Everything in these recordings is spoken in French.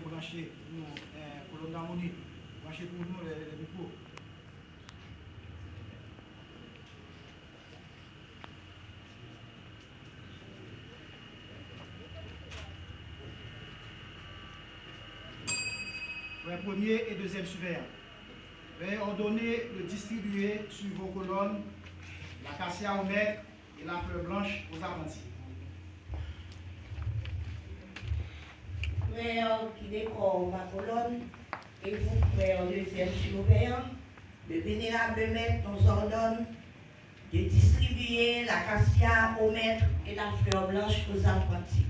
Brancher nous, colonne d'harmonie, brancher pour nous les micros. Frère premier et deuxième surveillant, veuillez ordonner de distribuer sur vos colonnes l'acacia au maître et la fleur blanche aux apprentis. Frère qui décore ma colonne, et vous, frère deuxième surveillant, le vénérable maître nous ordonne de distribuer l'acacia au maître et la fleur blanche aux apprentis.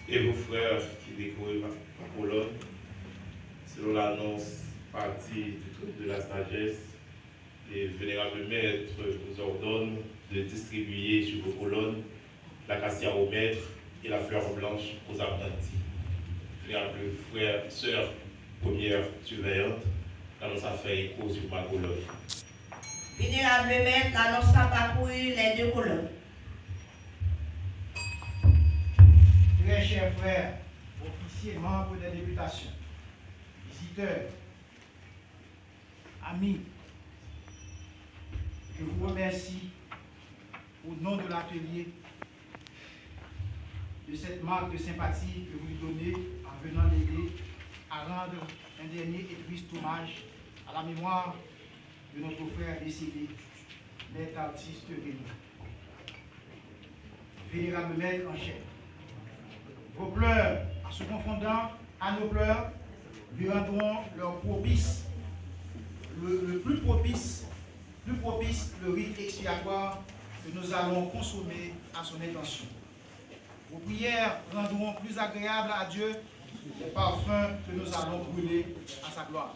Et vos frères qui décorent ma colonne, selon l'annonce partie du truc de la sagesse, les vénérables maîtres nous ordonnent de distribuer sur vos colonnes l'acacia au maître et la fleur blanche aux apprentis. Vénérable frère, sœur, première surveillante, l'annonce a fait écho sur ma colonne. Vénérable maître, l'annonce a parcouru les deux colonnes. Très chers frères, officiers, membres des députations, visiteurs, amis, je vous remercie au nom de l'atelier de cette marque de sympathie que vous lui donnez en venant l'aider à rendre un dernier et triste hommage à la mémoire de notre frère décédé, maître artiste Renaud. Vénérable maître en chef, vos pleurs, en se confondant à nos pleurs, lui rendront leur propice, le plus propice, le rite expiatoire que nous allons consommer à son intention. Vos prières rendront plus agréable à Dieu les parfums que nous allons brûler à sa gloire.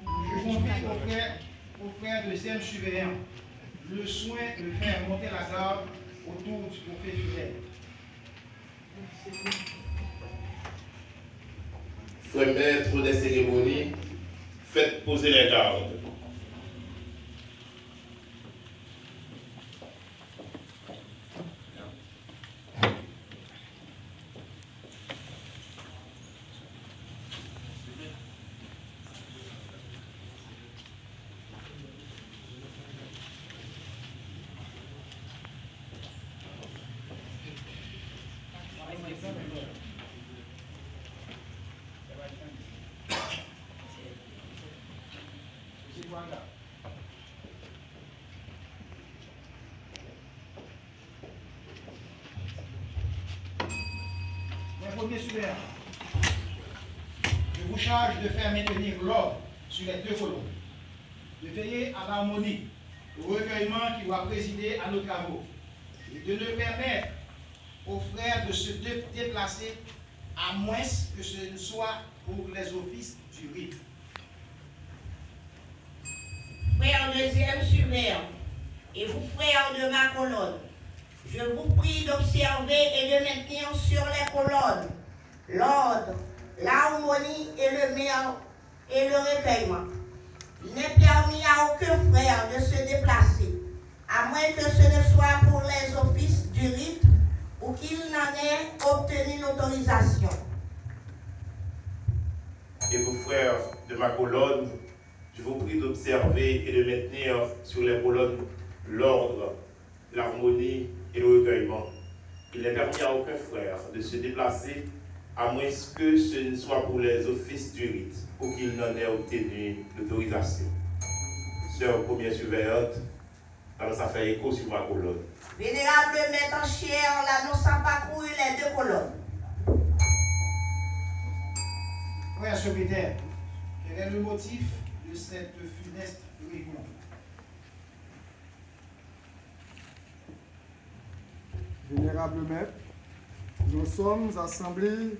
Je confie au frère deuxième surveillant le soin de faire monter la garde autour du prophète fidèle. Frère maître des cérémonies, faites poser les gardes. Premier suppléant, je vous charge de faire maintenir l'ordre sur les deux colonnes, de veiller à l'harmonie, au recueillement qui doit présider à nos travaux, et de ne permettre aux frères de se déplacer à moins que ce ne soit pour les offices du rite. Frère deuxième suppléant, et vous frères de ma colonne, je vous prie d'observer et de maintenir sur les colonnes l'ordre, l'harmonie et le recueillement. Il n'est permis à aucun frère de se déplacer, à moins que ce ne soit pour les offices du rite ou qu'il n'en ait obtenu l'autorisation. Et vous frères de ma colonne, je vous prie d'observer et de maintenir sur les colonnes l'ordre, l'harmonie et le recueillement. Il n'est permis à aucun frère de se déplacer à moins que ce ne soit pour les offices du rite ou qu'il n'en ait obtenu l'autorisation. Sœur première surveillante, alors ça fait écho sur ma colonne. Vénérable maître en chair, l'annonce a parcouru les deux colonnes. Frère secrétaire, quel est le motif de cette funeste réunion? Vénérable maître, nous sommes assemblés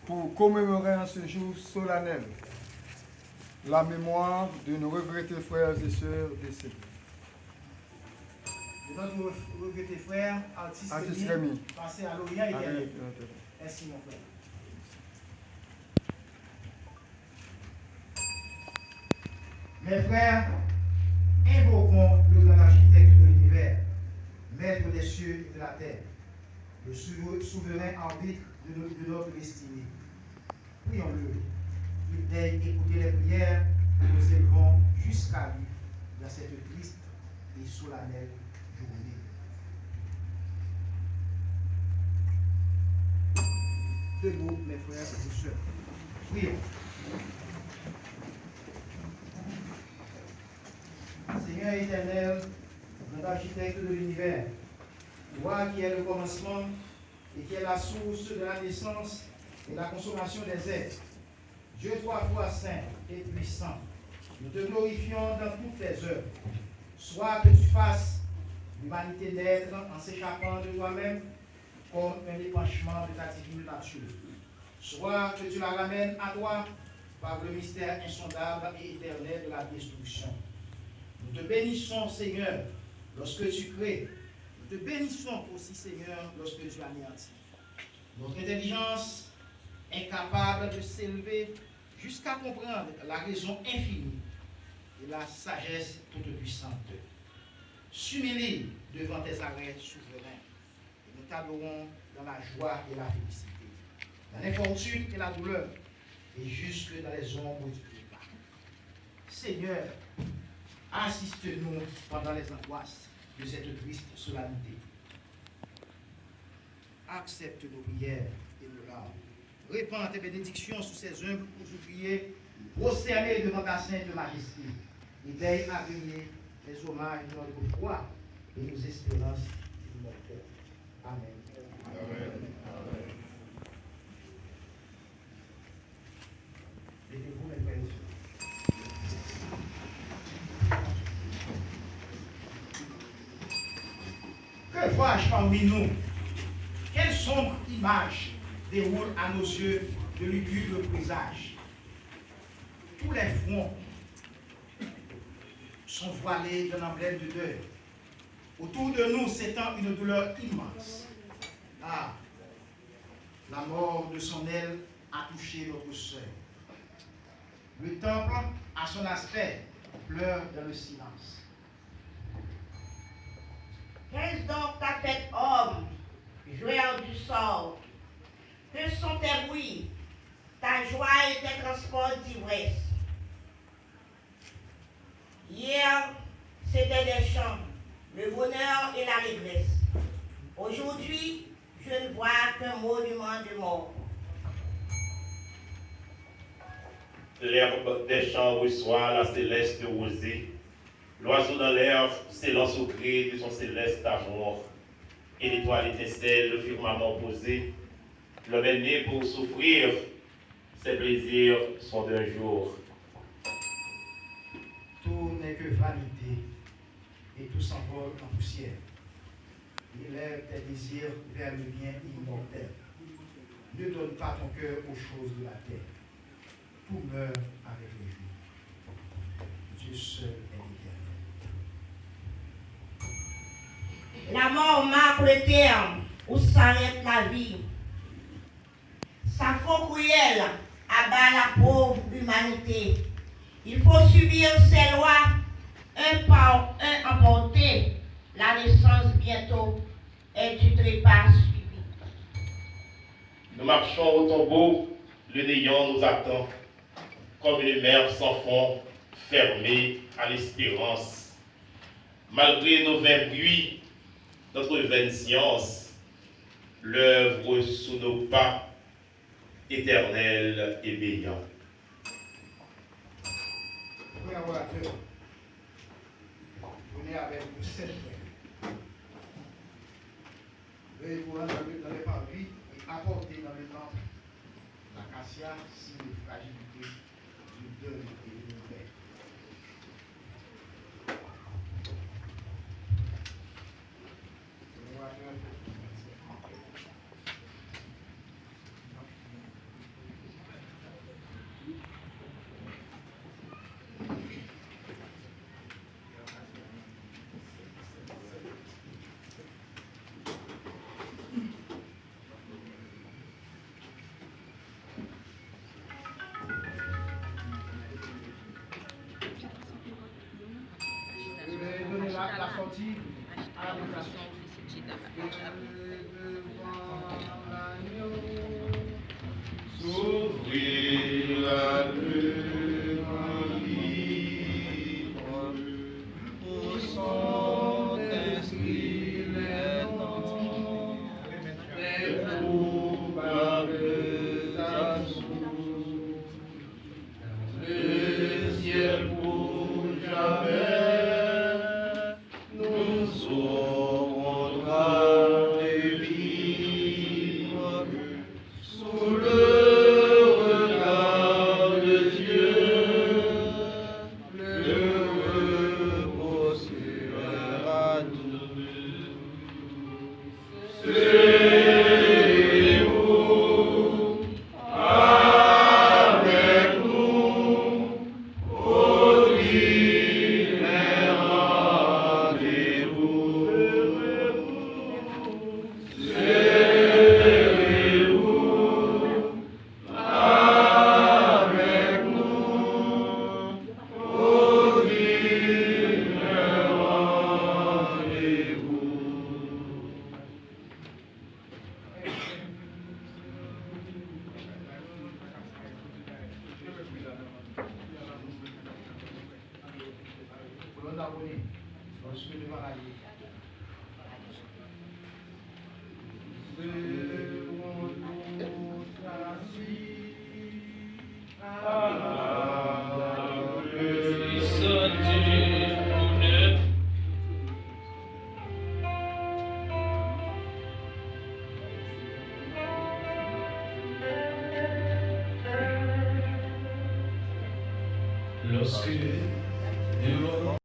pour commémorer en ce jour solennel la mémoire de nos regrettés frères et sœurs décédés. De notre regretté frère, artiste Rémi, passé à l'Orient et Québec. Merci mon frère. Mes frères, invoquons le grand architecte de l'univers, maître des cieux et de la terre, le souverain arbitre de notre destinée. Prions-le, qu'il daigne écouter les prières que nous élevons jusqu'à lui dans cette triste et solennelle journée. Debout, mes frères et sœurs. Prions. Seigneur éternel, grand architecte de l'univers, toi qui es le commencement et qui est la source de la naissance et la consommation des êtres, Dieu trois fois saint et puissant, nous te glorifions dans toutes tes œuvres. Soit que tu fasses l'humanité naître en s'échappant de toi-même comme un épanchement de ta divine nature. Soit que tu la ramènes à toi par le mystère insondable et éternel de la destruction. Nous te bénissons, Seigneur, lorsque tu crées. Nous te bénissons aussi, Seigneur, lorsque tu anéantis. Notre intelligence, incapable de s'élever jusqu'à comprendre la raison infinie et la sagesse toute puissante, s'humilie devant tes arrêts souverains. Et nous t'adorons dans la joie et la félicité, dans l'infortune et la douleur, et jusque dans les ombres du départ. Seigneur, assiste-nous pendant les angoisses de cette triste solennité. Accepte nos prières et nos larmes. Répands tes bénédictions sur ces humbles ouvriers prosternés devant ta sainte majesté. Et veille à venir les hommages de notre foi et nos espérances immortelles. Amen. Amen. Amen. Mettez-vous, mes frères et sœurs. Que vois-je parmi nous? Quelle sombre image déroule à nos yeux de lugubre présage? Tous les fronts sont voilés d'un emblème de deuil. Autour de nous s'étend une douleur immense. Ah, la mort de son aile a touché notre sœur. Le temple, à son aspect, pleure dans le silence. Qu'est-ce donc ta tête, homme, joueur du sort? Que sont tes bruits, ta joie et tes transports d'ivresse? Hier, c'était des chants, le bonheur et l'allégresse. Aujourd'hui, je ne vois qu'un monument de mort. L'herbe des champs reçoit la céleste rosée. L'oiseau dans l'air s'élance au gré de son céleste amour. Et l'étoile étincelle le firmament posé. L'homme est né pour souffrir. Ses plaisirs sont d'un jour. Tout n'est que vanité et tout s'envole en poussière. Élève tes désirs vers le bien immortel. Ne donne pas ton cœur aux choses de la terre. Tout meurt avec le jour. Dieu seul est éternel. La mort marque le terme où s'arrête la vie. Sa faute cruelle abat la pauvre humanité. Il faut subir ses lois, un par un emporté. La naissance bientôt est du trépas suivi. Nous marchons au tombeau, le néant nous attend, comme une mer sans fond, fermée à l'espérance. Malgré nos vains bruits, notre vaine science, l'œuvre sous nos pas, éternelle et béant. Collaborateurs, venez avec nous cette fois. Veuillez vous rendre dans les parvis et apporter dans le temple l'acacia, signe de fragilité, du deuil et de paix. La sortie à la déplacement. S'ouvrir la devant livre, au son d'esprit les temps, les troubables absous, le ciel pour jamais. Lorsque de